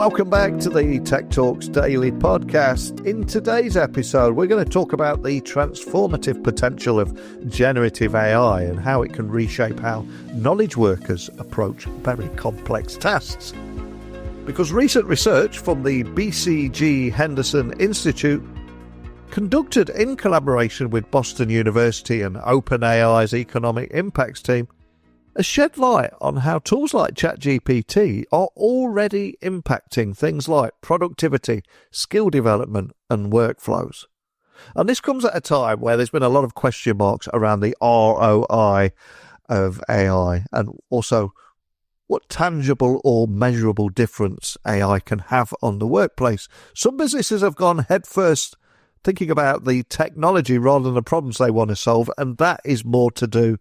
Welcome back to the Tech Talks Daily podcast. In today's episode, we're going to talk about the transformative potential of generative AI and how it can reshape how knowledge workers approach very complex tasks. Because recent research from the BCG Henderson Institute, conducted in collaboration with Boston University and OpenAI's economic impacts team, has shed light on how tools like ChatGPT are already impacting things like productivity, skill development, and workflows. And this comes at a time where there's been a lot of question marks around the ROI of AI and also what tangible or measurable difference AI can have on the workplace. Some businesses have gone headfirst thinking about the technology rather than the problems they want to solve, and that is more to do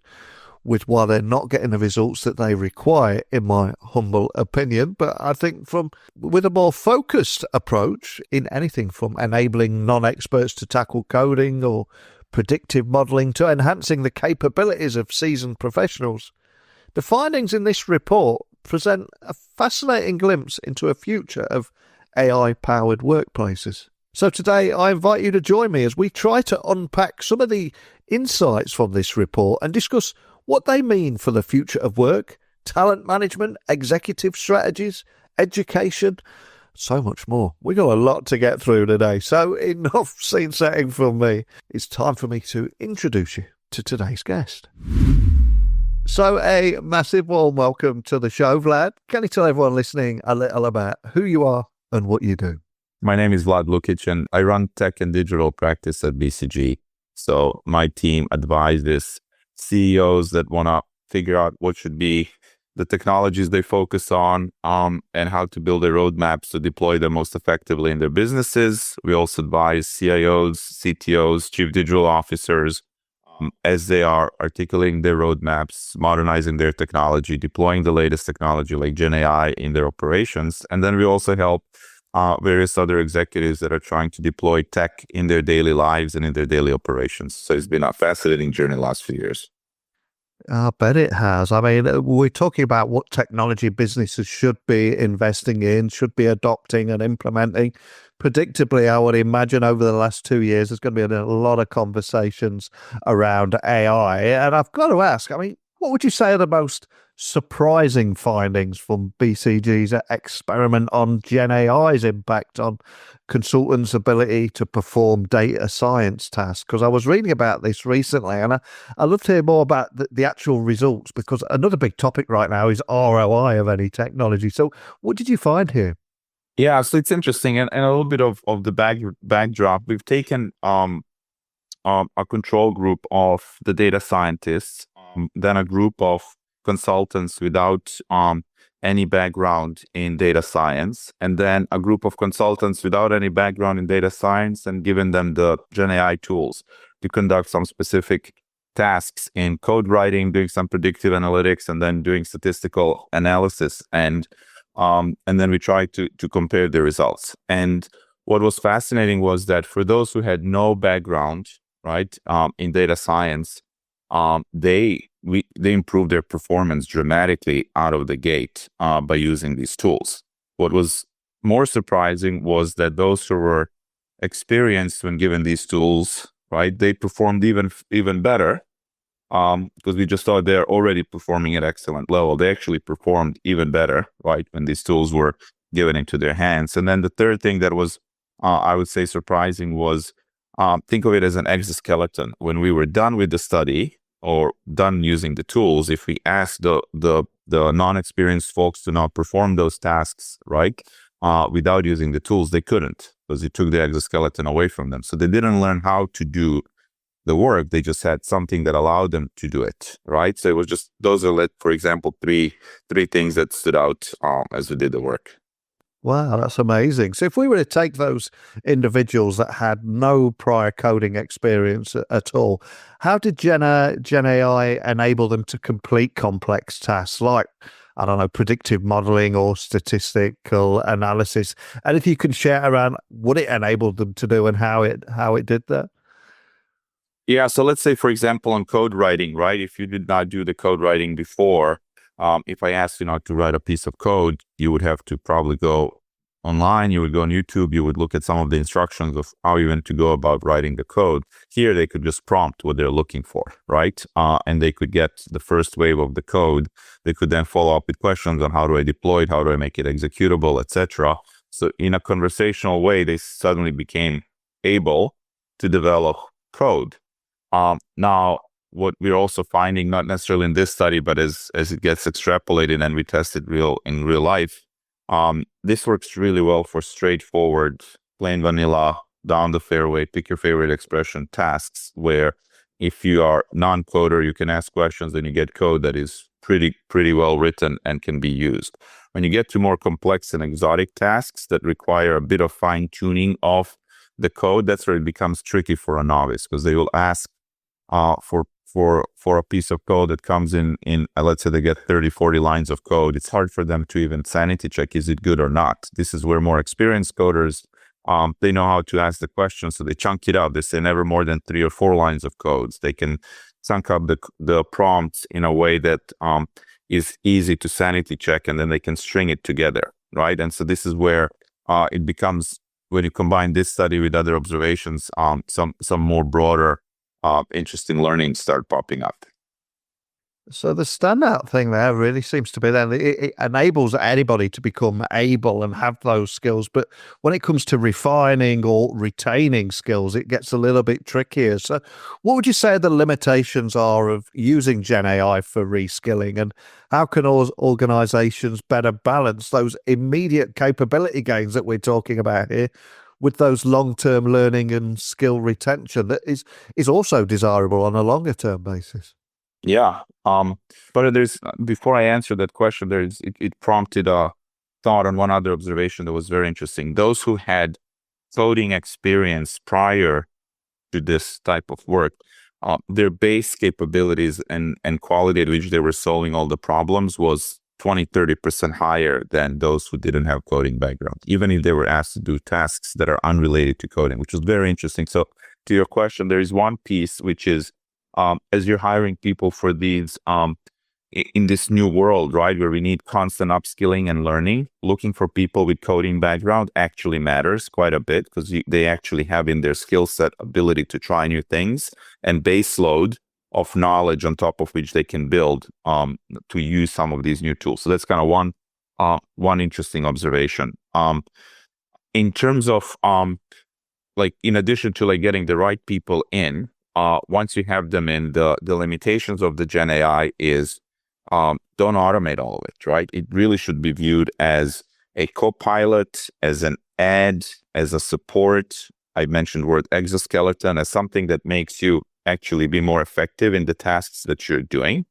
with why they're not getting the results that they require, in my humble opinion. But I think with a more focused approach in anything from enabling non-experts to tackle coding or predictive modelling to enhancing the capabilities of seasoned professionals, the findings in this report present a fascinating glimpse into a future of AI-powered workplaces. So today I invite you to join me as we try to unpack some of the insights from this report and discuss what they mean for the future of work, talent management, executive strategies, education, so much more. We've got a lot to get through today, so enough scene setting from me. It's time for me to introduce you to today's guest. So a massive warm welcome to the show, Vlad. Can you tell everyone listening a little about who you are and what you do? My name is Vlad Lukic, and I run tech and digital practice at BCG. So my team advises CEOs that want to figure out what should be the technologies they focus on and how to build their roadmaps to deploy them most effectively in their businesses. We also advise CIOs, CTOs, chief digital officers as they are articulating their roadmaps, modernizing their technology, deploying the latest technology like GenAI in their operations. And then we also help various other executives that are trying to deploy tech in their daily lives and in their daily operations. So it's been a fascinating journey the last few years. I bet it has. I mean, we're talking about what technology businesses should be investing in, should be adopting and implementing. Predictably, I would imagine over the last 2 years, there's going to be a lot of conversations around AI. And I've got to ask, I mean, what would you say are the most surprising findings from BCG's experiment on GenAI's impact on consultants' ability to perform data science tasks? Because I was reading about this recently, and I'd love to hear more about the actual results, because another big topic right now is ROI of any technology. So what did you find here? Yeah, so it's interesting. And a little bit of the backdrop. We've taken a control group of the data scientists, then a group of consultants without any background in data science, and then a group of consultants without any background in data science, and given them the GenAI tools to conduct some specific tasks in code writing, doing some predictive analytics, and then doing statistical analysis. And then we tried to compare the results. And what was fascinating was that for those who had no background, right, in data science, they improved their performance dramatically out of the gate by using these tools. What was more surprising was that those who were experienced when given these tools, right, they performed even better because we just thought they're already performing at excellent level. They actually performed even better, right, when these tools were given into their hands. And then the third thing that was, I would say, surprising was think of it as an exoskeleton. When we were done with the study, or done using the tools, if we asked the non-experienced folks to now perform those tasks, right, without using the tools, they couldn't, because it took the exoskeleton away from them. So they didn't learn how to do the work. They just had something that allowed them to do it, right? So it was just, those are, for example, three things that stood out as we did the work. Wow, that's amazing. So if we were to take those individuals that had no prior coding experience at all, how did GenAI enable them to complete complex tasks like, I don't know, predictive modeling or statistical analysis? And if you can share around what it enabled them to do and how it did that? Yeah, so let's say, for example, on code writing, right? If you did not do the code writing before, if I asked you not to write a piece of code, you would have to probably go online, you would go on YouTube, you would look at some of the instructions of how you want to go about writing the code. Here, they could just prompt what they're looking for, right? And they could get the first wave of the code. They could then follow up with questions on how do I deploy it, how do I make it executable, etc. So in a conversational way, they suddenly became able to develop code. Now, what we're also finding, not necessarily in this study, but as it gets extrapolated and we test it in real life, this works really well for straightforward, plain vanilla, down the fairway, pick your favorite expression tasks, where if you are non-coder, you can ask questions and you get code that is pretty well written and can be used. When you get to more complex and exotic tasks that require a bit of fine-tuning of the code, that's where it becomes tricky for a novice, because they will ask for a piece of code that comes in let's say they get 30, 40 lines of code. It's hard for them to even sanity check, is it good or not? This is where more experienced coders, they know how to ask the question, so they chunk it out. They say never more than 3 or 4 lines of codes. They can chunk up the prompts in a way that is easy to sanity check, and then they can string it together, right? And so this is where it becomes, when you combine this study with other observations, some more broader interesting learning start popping up. So the standout thing there really seems to be then it enables anybody to become able and have those skills. But when it comes to refining or retaining skills, it gets a little bit trickier. So what would you say the limitations are of using GenAI for reskilling, and how can organizations better balance those immediate capability gains that we're talking about here with those long-term learning and skill retention that is also desirable on a longer-term basis? Yeah. But before I answer that question, it prompted a thought on one other observation that was very interesting. Those who had coding experience prior to this type of work, their base capabilities and quality at which they were solving all the problems was 20-30% higher than those who didn't have coding background, even if they were asked to do tasks that are unrelated to coding, which was very interesting. So to your question, there is one piece, which is as you're hiring people for these in this new world, right, where we need constant upskilling and learning, looking for people with coding background actually matters quite a bit, because they actually have in their skill set ability to try new things and base load of knowledge on top of which they can build to use some of these new tools. So that's kind of one interesting observation. In terms of like, in addition to like getting the right people in, once you have them in, the limitations of the GenAI is don't automate all of it, right? It really should be viewed as a co-pilot, as an aid, as a support. I mentioned word exoskeleton, as something that makes you actually be more effective in the tasks that you're doing,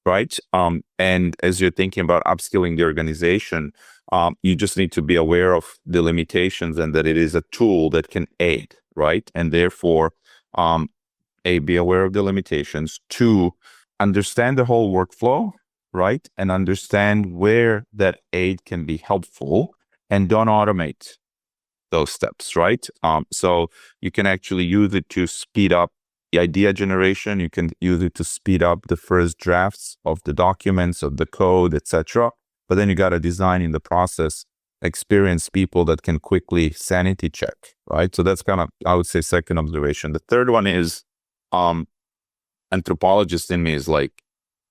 right? And as you're thinking about upskilling the organization, you just need to be aware of the limitations and that it is a tool that can aid, right? And therefore, be aware of the limitations. 2, understand the whole workflow, right? And understand where that aid can be helpful, and don't automate those steps, right? So you can actually use it to speed up the idea generation. You can use it to speed up the first drafts of the documents, of the code, etc. But then you got to design in the process experienced people that can quickly sanity check, right? So that's kind of, I would say, second observation. The third one is anthropologist in me is like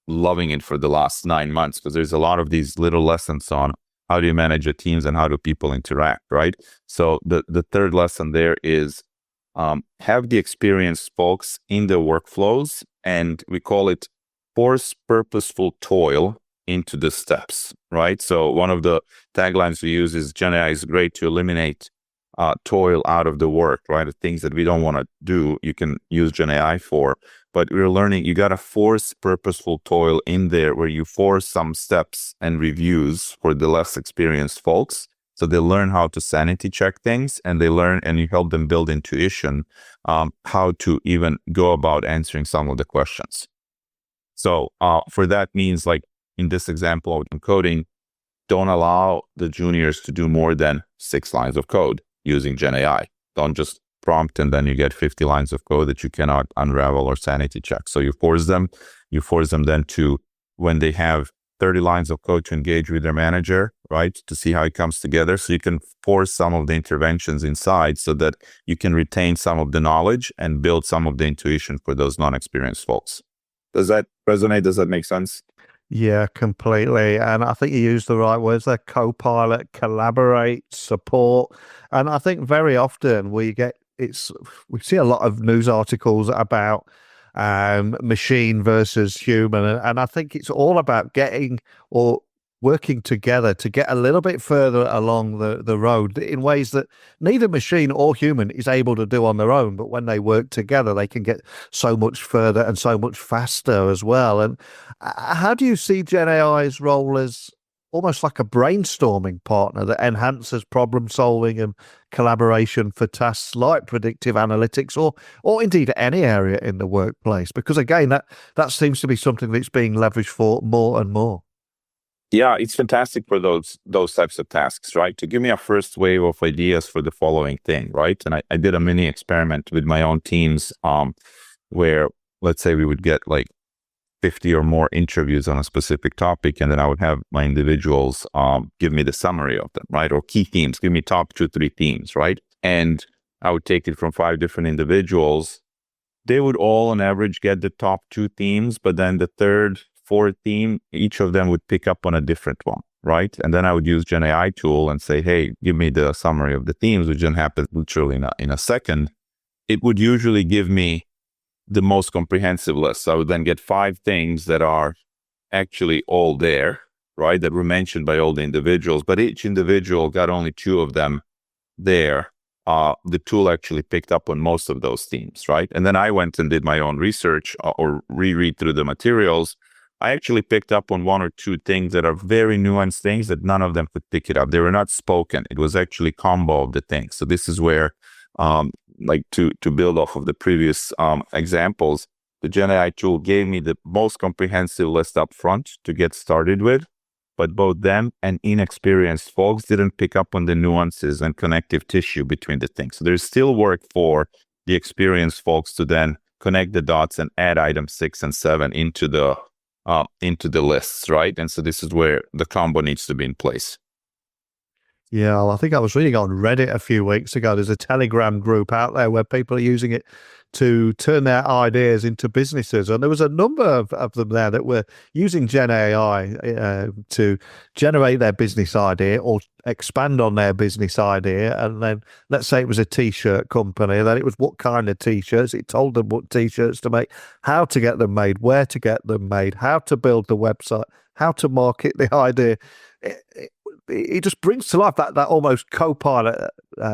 loving it for the last 9 months, because there's a lot of these little lessons on how do you manage your teams and how do people interact, right? So the third lesson there is have the experienced folks in the workflows, and we call it force purposeful toil into the steps, right? So one of the taglines we use is GenAI is great to eliminate toil out of the work, right? The things that we don't want to do, you can use GenAI for. But we're learning you got to force purposeful toil in there, where you force some steps and reviews for the less experienced folks. So they learn how to sanity check things, and they learn, and you help them build intuition, how to even go about answering some of the questions. So for that means, like in this example of coding, don't allow the juniors to do more than 6 lines of code using GenAI. Don't just prompt and then you get 50 lines of code that you cannot unravel or sanity check. So you force them then to, when they have 30 lines of code to engage with their manager, right? To see how it comes together. So you can force some of the interventions inside so that you can retain some of the knowledge and build some of the intuition for those non-experienced folks. Does that resonate? Does that make sense? Yeah, completely. And I think you used the right words there: co-pilot, collaborate, support. And I think very often we see a lot of news articles about machine versus human. And I think it's all about getting or working together to get a little bit further along the road in ways that neither machine or human is able to do on their own. But when they work together, they can get so much further and so much faster as well. And how do you see GenAI's role as almost like a brainstorming partner that enhances problem solving and collaboration for tasks like predictive analytics or indeed any area in the workplace? Because again, that seems to be something that's being leveraged for more and more. Yeah, it's fantastic for those types of tasks, right? To give me a first wave of ideas for the following thing, right? And I did a mini experiment with my own teams where, let's say, we would get like 50 or more interviews on a specific topic, and then I would have my individuals give me the summary of them, right? Or key themes, give me top 2-3 themes, right? And I would take it from 5 different individuals. They would all on average get the top 2 themes, but then the third, fourth theme, each of them would pick up on a different one, right? And then I would use GenAI tool and say, hey, give me the summary of the themes, which then happens literally in a second. It would usually give me the most comprehensive list. So I would then get 5 things that are actually all there, right? That were mentioned by all the individuals, but each individual got only 2 of them there. The tool actually picked up on most of those themes, right? And then I went and did my own research or reread through the materials. I actually picked up on 1 or 2 things that are very nuanced things that none of them could pick it up. They were not spoken. It was actually combo of the things. So this is where, like to build off of the previous examples, the GenAI tool gave me the most comprehensive list up front to get started with, but both them and inexperienced folks didn't pick up on the nuances and connective tissue between the things. So there's still work for the experienced folks to then connect the dots and add items 6 and 7 into the lists, right? And so this is where the combo needs to be in place. Yeah, well, I think I was reading on Reddit a few weeks ago. There's a Telegram group out there where people are using it to turn their ideas into businesses. And there was a number of them there that were using GenAI to generate their business idea or expand on their business idea. And then let's say it was a t-shirt company, then it was what kind of t-shirts. It told them what t-shirts to make, how to get them made, where to get them made, how to build the website, how to market the idea. It just brings to life that almost co-pilot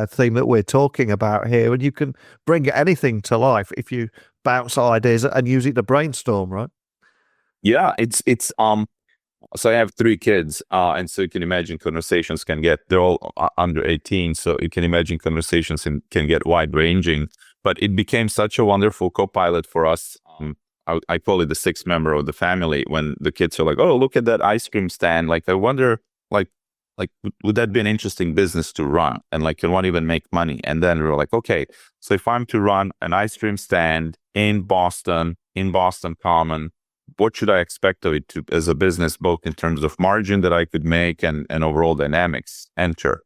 theme that we're talking about here. And you can bring anything to life if you bounce ideas and use it to brainstorm, right? Yeah, it's so I have 3 kids, and so you can imagine conversations they're all under 18, so you can imagine conversations can get wide-ranging, but it became such a wonderful co-pilot for us. I call it the 6th member of the family when the kids are like, oh, look at that ice cream stand. Like, I wonder, like, would that be an interesting business to run? And like, can one even make money? And then we were like, okay, so if I'm to run an ice cream stand in Boston Common, what should I expect of it as a business, both in terms of margin that I could make and overall dynamics? Enter.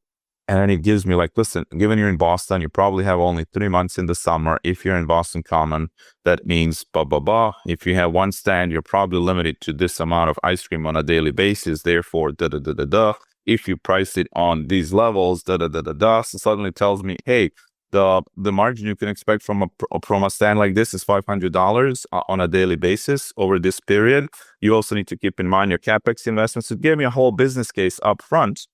And then it gives me like, listen, given you're in Boston, you probably have only 3 months in the summer. If you're in Boston Common, that means blah, blah, blah. If you have one stand, you're probably limited to this amount of ice cream on a daily basis. Therefore, da, da, da, da, da. If you price it on these levels, da, da, da, da, da. So suddenly tells me, hey, the margin you can expect from a stand like this is $500 on a daily basis over this period. You also need to keep in mind your CapEx investments. It gave me a whole business case up front.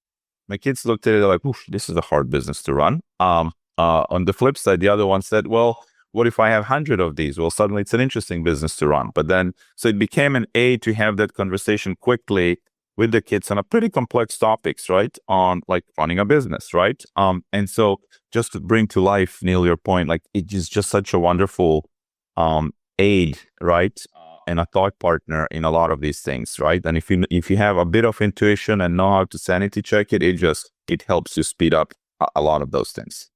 My kids looked at it like, oof, this is a hard business to run. On the flip side, the other one said, well, what if I have 100 of these? Well, suddenly it's an interesting business to run. But then, so it became an aid to have that conversation quickly with the kids on a pretty complex topics, right? On like running a business, right? And so just to bring to life, Neil, your point, like it is just such a wonderful aid, right? And a thought partner in a lot of these things, right? And if you have a bit of intuition and know how to sanity check it, it helps you speed up a lot of those things.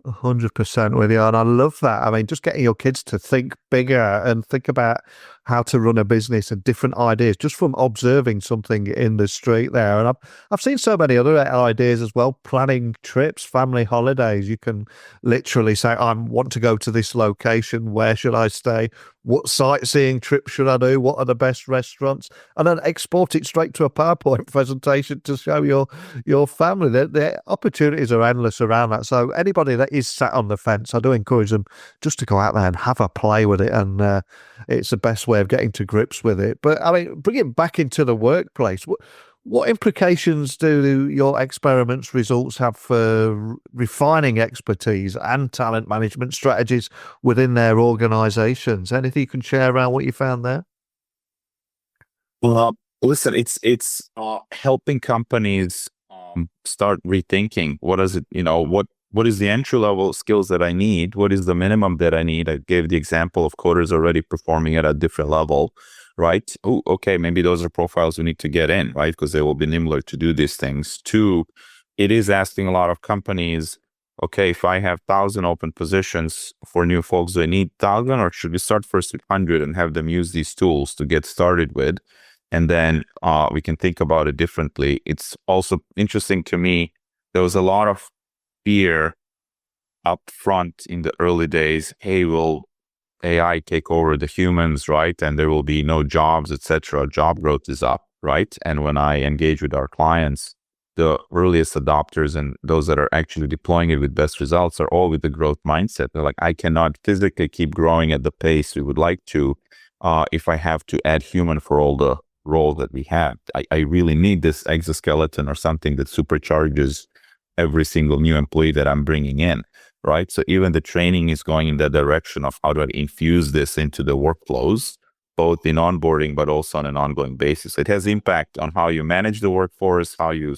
100% with you. And I love that. I mean, just getting your kids to think bigger and think about how to run a business and different ideas just from observing something in the street there. And I've seen so many other ideas as well, planning trips, family holidays. You can literally say, I want to go to this location. Where should I stay? What sightseeing trip should I do? What are the best restaurants? And then export it straight to a PowerPoint presentation to show your family. The opportunities are endless around that. So anybody that is sat on the fence, I do encourage them just to go out there and have a play with it. And it's the best way of getting to grips with it. But I mean, bring it back into the workplace. What implications do your experiments' results have for refining expertise and talent management strategies within their organizations? Anything you can share around what you found there? Well, listen, it's helping companies start rethinking what is it, what is the entry level skills that I need? What is the minimum that I need? I gave the example of coders already performing at a different level, right? Oh, okay, maybe those are profiles we need to get in, right? Because they will be nimbler to do these things. Two, it is asking a lot of companies, okay, if I have 1,000 open positions for new folks, do I need 1,000 or should we start first with 100 and have them use these tools to get started with? And then we can think about it differently. It's also interesting to me, there was a lot of fear up front in the early days. Hey, will AI take over the humans, right? And there will be no jobs, etc. Job growth is up, right? And when I engage with our clients, the earliest adopters and those that are actually deploying it with best results are all with the growth mindset. They're like, I cannot physically keep growing at the pace we would like to if I have to add human for all the role that we have. I really need this exoskeleton or something that supercharges every single new employee that I'm bringing in, right? So even the training is going in that direction of how do I infuse this into the workflows, both in onboarding, but also on an ongoing basis. It has impact on how you manage the workforce, how you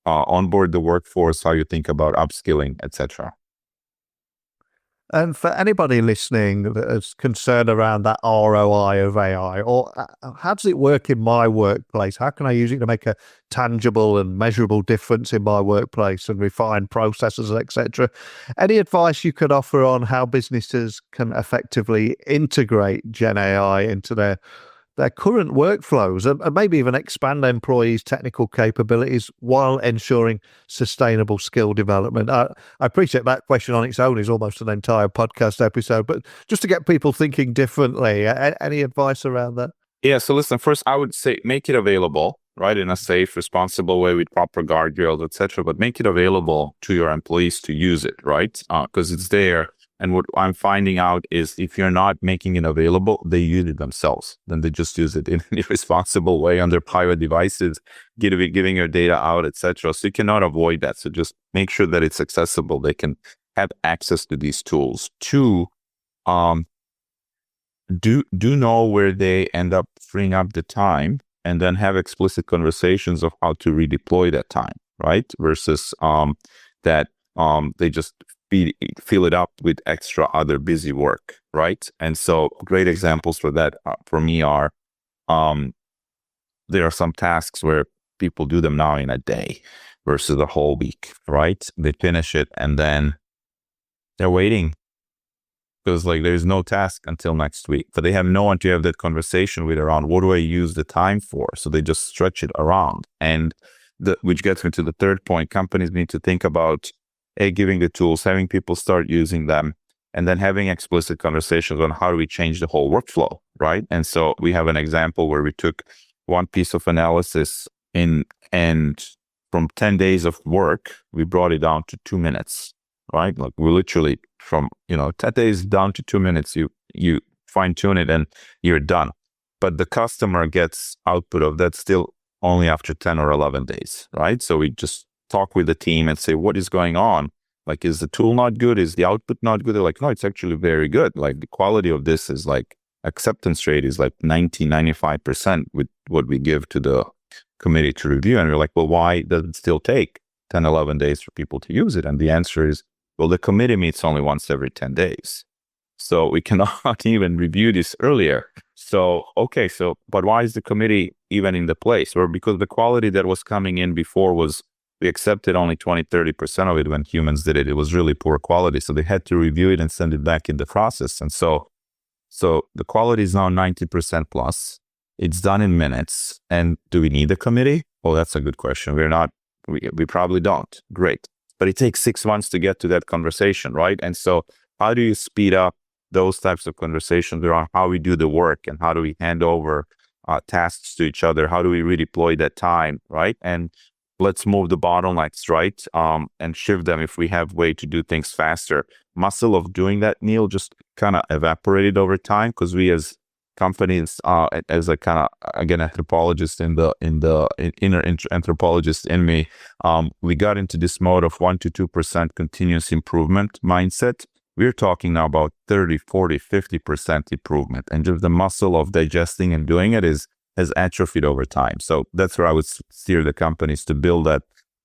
onboard the workforce, how you think about upskilling, etc. And for anybody listening that is concerned around that ROI of AI, or how does it work in my workplace? How can I use it to make a tangible and measurable difference in my workplace and refine processes, etc.? Any advice you could offer on how businesses can effectively integrate Gen AI into their current workflows and maybe even expand employees' technical capabilities while ensuring sustainable skill development? I appreciate that question on its own is almost an entire podcast episode, but just to get people thinking differently, any advice around that? Yeah, so listen, first I would say make it available, right, in a safe, responsible way with proper guardrails, etc. But make it available to your employees to use it, right? Because it's there. And what I'm finding out is if you're not making it available, they use it themselves. Then they just use it in an irresponsible way on their private devices, giving your data out, etc. So you cannot avoid that. So just make sure that it's accessible. They can have access to these tools. Two, do know where they end up freeing up the time, and then have explicit conversations of how to redeploy that time, right? Versus that they just fill it up with extra other busy work, right? And so great examples for that for me are there are some tasks where people do them now in a day versus a whole week, right? They finish it and then they're waiting because like there's no task until next week, but they have no one to have that conversation with around what do I use the time for? So they just stretch it around. And which gets me to the third point. Companies need to think about giving the tools, having people start using them, and then having explicit conversations on how do we change the whole workflow, right? And so we have an example where we took one piece of analysis and from 10 days of work, we brought it down to 2 minutes, right? Like we literally from, 10 days down to 2 minutes, you fine tune it and you're done. But the customer gets output of that still only after 10 or 11 days, right? So we just talk with the team and say, what is going on? Like, is the tool not good? Is the output not good? They're like, no, it's actually very good. Like the quality of this is like acceptance rate is like 95% with what we give to the committee to review. And we're like, well, why does it still take 10, 11 days for people to use it? And the answer is, well, the committee meets only once every 10 days. So we cannot even review this earlier. So, okay, but why is the committee even in the place? Or because the quality that was coming in before was, we accepted only 20, 30% of it when humans did it. It was really poor quality. So they had to review it and send it back in the process. And so So the quality is now 90% plus. It's done in minutes. And do we need a committee? Oh, that's a good question. We probably don't. Great. But it takes 6 months to get to that conversation, right? And so how do you speed up those types of conversations around how we do the work and how do we hand over tasks to each other? How do we redeploy that time, right? And let's move the bottlenecks, right? And shift them if we have way to do things faster. Muscle of doing that, Neil, just kind of evaporated over time because we as companies, as a kind of, again, anthropologist inner anthropologist in me, we got into this mode of 1% to 2% continuous improvement mindset. We're talking now about 30, 40, 50% improvement. And just the muscle of digesting and doing it has atrophied over time. So that's where I would steer the companies to build that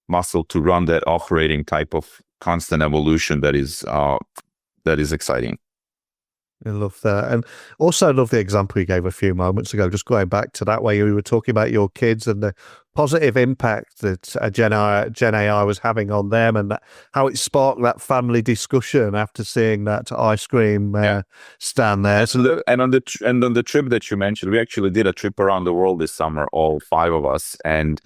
muscle to run that operating type of constant evolution that is exciting. I love that. And also I love the example you gave a few moments ago, just going back to that way you were talking about your kids and the positive impact that GenAI was having on them and how it sparked that family discussion after seeing that ice cream stand there. So and on the trip that you mentioned, we actually did a trip around the world this summer, all 5 of us, and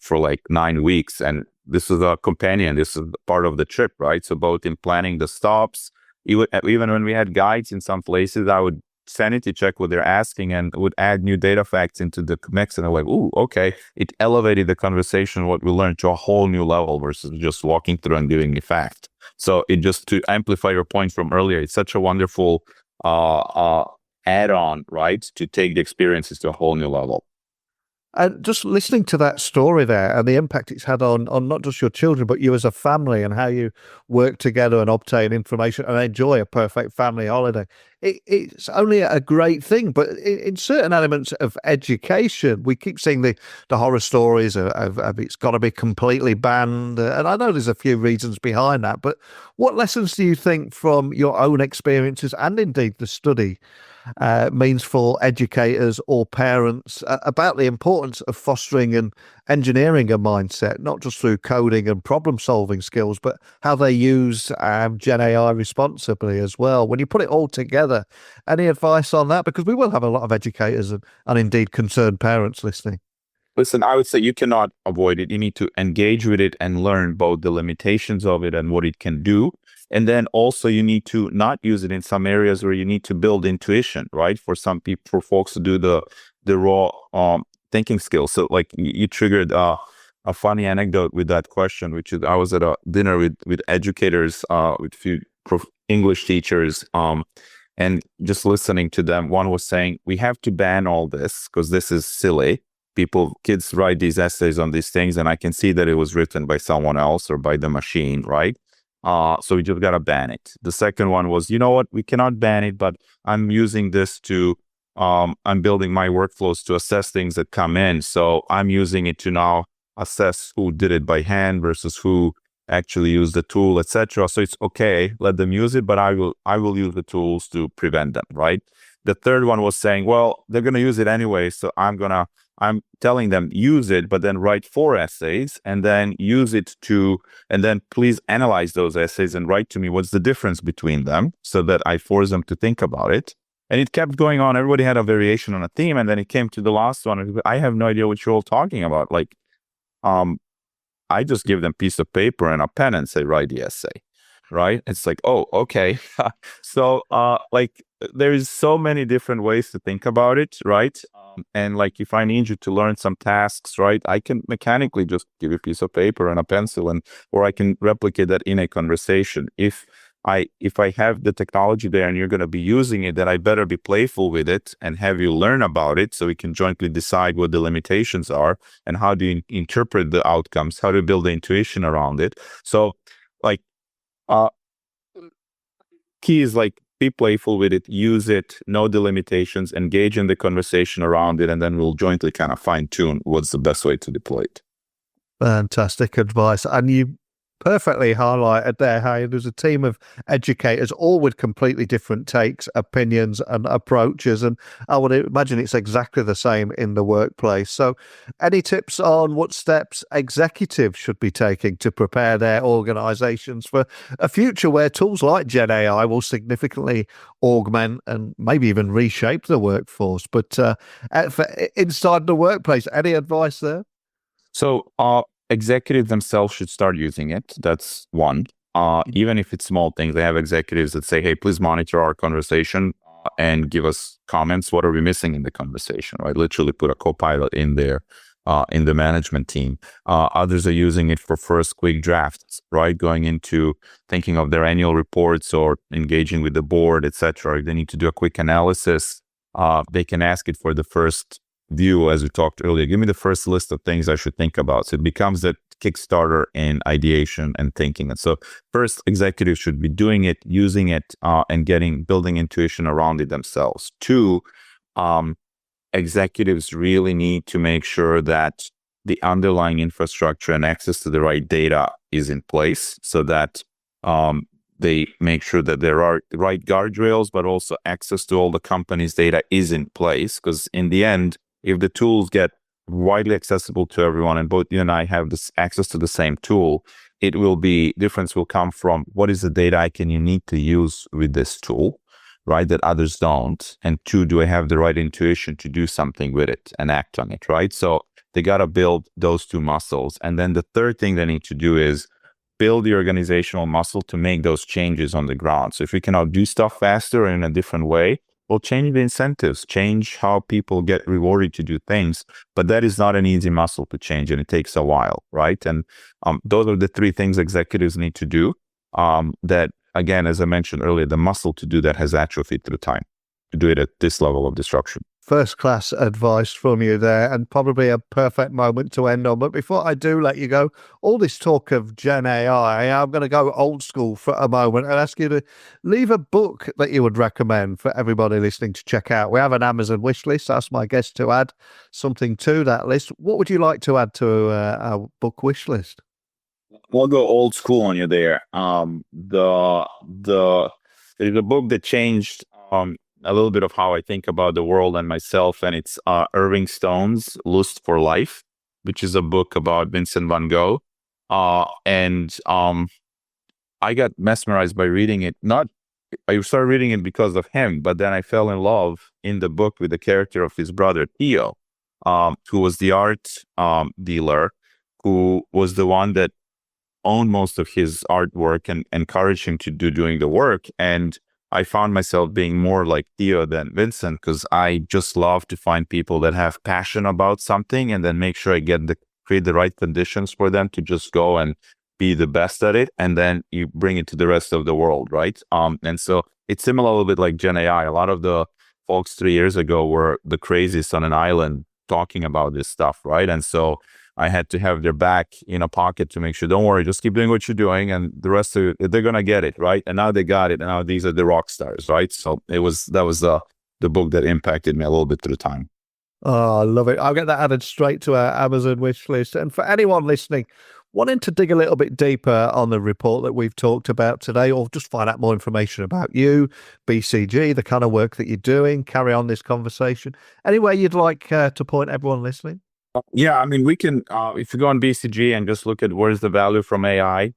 for like 9 weeks. And this is a companion. This is part of the trip, right? So both in planning the stops, even when we had guides in some places, I would sanity check what they're asking and would add new data facts into the mix. And I'm like, ooh, okay. It elevated the conversation, what we learned, to a whole new level versus just walking through and giving a fact. So it just, to amplify your point from earlier, it's such a wonderful add-on, right? To take the experiences to a whole new level. And just listening to that story there and the impact it's had on not just your children, but you as a family and how you work together and obtain information and enjoy a perfect family holiday. It's only a great thing, but in certain elements of education, we keep seeing the horror stories of it's got to be completely banned. And I know there's a few reasons behind that, but what lessons do you think from your own experiences and indeed the study means for educators or parents about the importance of fostering and engineering a mindset, not just through coding and problem solving skills, but how they use Gen AI responsibly as well? When you put it all together, any advice on that? Because we will have a lot of educators and indeed concerned parents listening. Listen, I would say you cannot avoid it. You need to engage with it and learn both the limitations of it and what it can do. And then also you need to not use it in some areas where you need to build intuition, right? For some people, for folks to do the raw thinking skills. So like you triggered a funny anecdote with that question, which is I was at a dinner with educators, with a few English teachers, and just listening to them. One was saying, we have to ban all this because this is silly. Kids write these essays on these things, and I can see that it was written by someone else or by the machine, right? So we just got to ban it. The second one was, you know what, we cannot ban it, but I'm using this to, I'm building my workflows to assess things that come in. So I'm using it to now assess who did it by hand versus who actually used the tool, etc. So it's okay, let them use it, but I will use the tools to prevent them, right? The third one was saying, well, they're going to use it anyway, so I'm telling them use it, but then write 4 essays and then use it and then please analyze those essays and write to me what's the difference between them so that I force them to think about it. And it kept going on. Everybody had a variation on a theme. And then it came to the last one. I have no idea what you're all talking about. Like, I just give them a piece of paper and a pen and say, write the essay. Right? It's like, oh, okay. So, like, there is so many different ways to think about it, right? And like, if I need you to learn some tasks, right, I can mechanically just give you a piece of paper and a pencil, or I can replicate that in a conversation. If I have the technology there and you're going to be using it, then I better be playful with it and have you learn about it so we can jointly decide what the limitations are and how do you interpret the outcomes, how to build the intuition around it. So, like, key is like, be playful with it, use it, know the limitations, engage in the conversation around it, and then we'll jointly kind of fine tune what's the best way to deploy it. Fantastic advice. And you perfectly highlighted there how there's a team of educators, all with completely different takes, opinions, and approaches. And I would imagine it's exactly the same in the workplace. So, any tips on what steps executives should be taking to prepare their organizations for a future where tools like GenAI will significantly augment and maybe even reshape the workforce? But for inside the workplace, any advice there? So executives themselves should start using it. That's one. Even if it's small things, they have executives that say, hey, please monitor our conversation and give us comments. What are we missing in the conversation, right? Literally put a co-pilot in there in the management team. Others are using it for first quick drafts, right? Going into thinking of their annual reports or engaging with the board, etc. If they need to do a quick analysis, they can ask it for the first view, as we talked earlier. Give me the first list of things I should think about. So it becomes that Kickstarter in ideation and thinking. And so first, executives should be doing it, using it, and building intuition around it themselves. Two, executives really need to make sure that the underlying infrastructure and access to the right data is in place so that they make sure that there are the right guardrails, but also access to all the company's data is in place. Because in the end, if the tools get widely accessible to everyone and both you and I have this access to the same tool, difference will come from what is the data I can uniquely use with this tool, right, that others don't. And two, do I have the right intuition to do something with it and act on it, right? So they got to build those two muscles. And then the third thing they need to do is build the organizational muscle to make those changes on the ground. So if we can now do stuff faster and in a different way, we'll change the incentives, change how people get rewarded to do things. But that is not an easy muscle to change, and it takes a while, right? And those are the three things executives need to do. That, again, as I mentioned earlier, the muscle to do that has atrophied through time, to do it at this level of disruption. First class advice from you there, and probably a perfect moment to end on. But before I do let you go, all this talk of Gen AI, I'm going to go old school for a moment and ask you to leave a book that you would recommend for everybody listening to check out. We have an Amazon wish list. Ask my guest to add something to that list. What would you like to add to our book wish list? We'll go old school on you there. There's a book that changed a little bit of how I think about the world and myself, and it's Irving Stone's Lust for Life, which is a book about Vincent van Gogh. And I got mesmerized by reading it. I started reading it because of him, but then I fell in love in the book with the character of his brother, Theo, who was the art dealer, who was the one that owned most of his artwork and encouraged him to doing the work. And I found myself being more like Theo than Vincent, because I just love to find people that have passion about something and then make sure I create the right conditions for them to just go and be the best at it. And then you bring it to the rest of the world, right? And so it's similar a little bit like Gen AI. A lot of the folks 3 years ago were the craziest on an island talking about this stuff, right? And so I had to have their back in a pocket to make sure, don't worry, just keep doing what you're doing, and the rest of it, they're gonna get it, right? And now they got it, and now these are the rock stars, right? So that was the book that impacted me a little bit through time. Oh, I love it. I'll get that added straight to our Amazon wish list. And for anyone listening, wanting to dig a little bit deeper on the report that we've talked about today, or just find out more information about you, BCG, the kind of work that you're doing, carry on this conversation, anywhere you'd like to point everyone listening? Yeah, I mean, we can, if you go on BCG and just look at where's the value from AI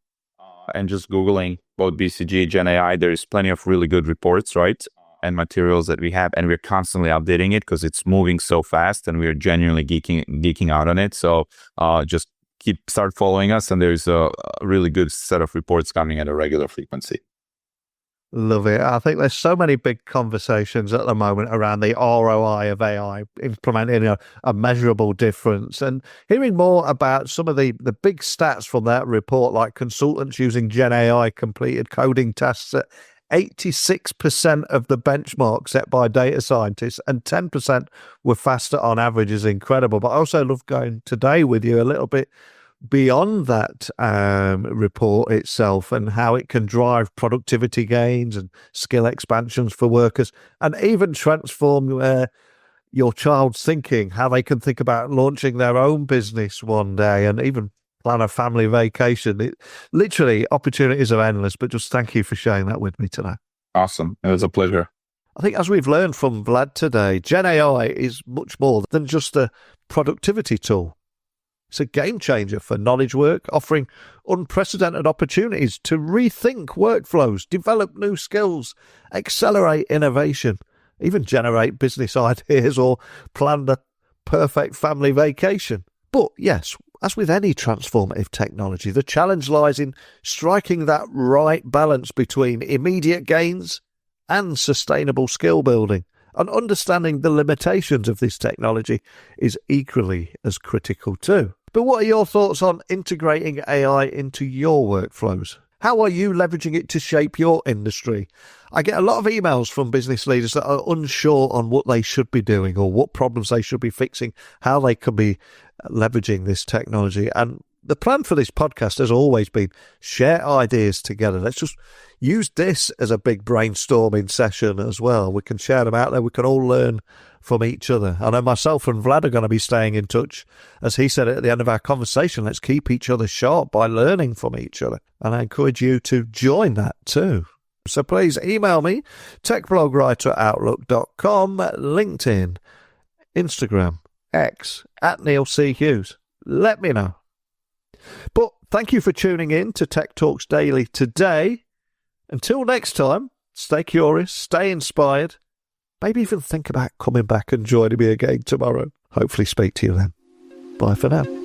and just Googling both BCG, Gen AI, there's plenty of really good reports, right? And materials that we have, and we're constantly updating it because it's moving so fast and we're genuinely geeking out on it. So just start following us, and there's a really good set of reports coming at a regular frequency. Love it. I think there's so many big conversations at the moment around the ROI of AI, implementing a measurable difference, and hearing more about some of the big stats from that report, like consultants using Gen AI completed coding tasks at 86% of the benchmark set by data scientists, and 10% were faster on average, is incredible. But I also love going today with you a little bit beyond that report itself and how it can drive productivity gains and skill expansions for workers, and even transform your child's thinking, how they can think about launching their own business one day, and even plan a family vacation. Literally, opportunities are endless, but just thank you for sharing that with me today. Awesome. It was a pleasure. I think as we've learned from Vlad today, GenAI is much more than just a productivity tool. It's a game changer for knowledge work, offering unprecedented opportunities to rethink workflows, develop new skills, accelerate innovation, even generate business ideas or plan the perfect family vacation. But yes, as with any transformative technology, the challenge lies in striking that right balance between immediate gains and sustainable skill building. And understanding the limitations of this technology is equally as critical too. But what are your thoughts on integrating AI into your workflows? How are you leveraging it to shape your industry? I get a lot of emails from business leaders that are unsure on what they should be doing or what problems they should be fixing, how they could be leveraging this technology. And the plan for this podcast has always been share ideas together. Let's just use this as a big brainstorming session as well. We can share them out there. We can all learn from each other. I know myself and Vlad are going to be staying in touch. As he said at the end of our conversation, let's keep each other sharp by learning from each other. And I encourage you to join that too. So please email me, techblogwriter@outlook.com, LinkedIn, Instagram, X, @NeilC.Hughes. Let me know. But thank you for tuning in to Tech Talks Daily today. Until next time, stay curious, stay inspired, maybe even think about coming back and joining me again tomorrow. Hopefully speak to you then. Bye for now.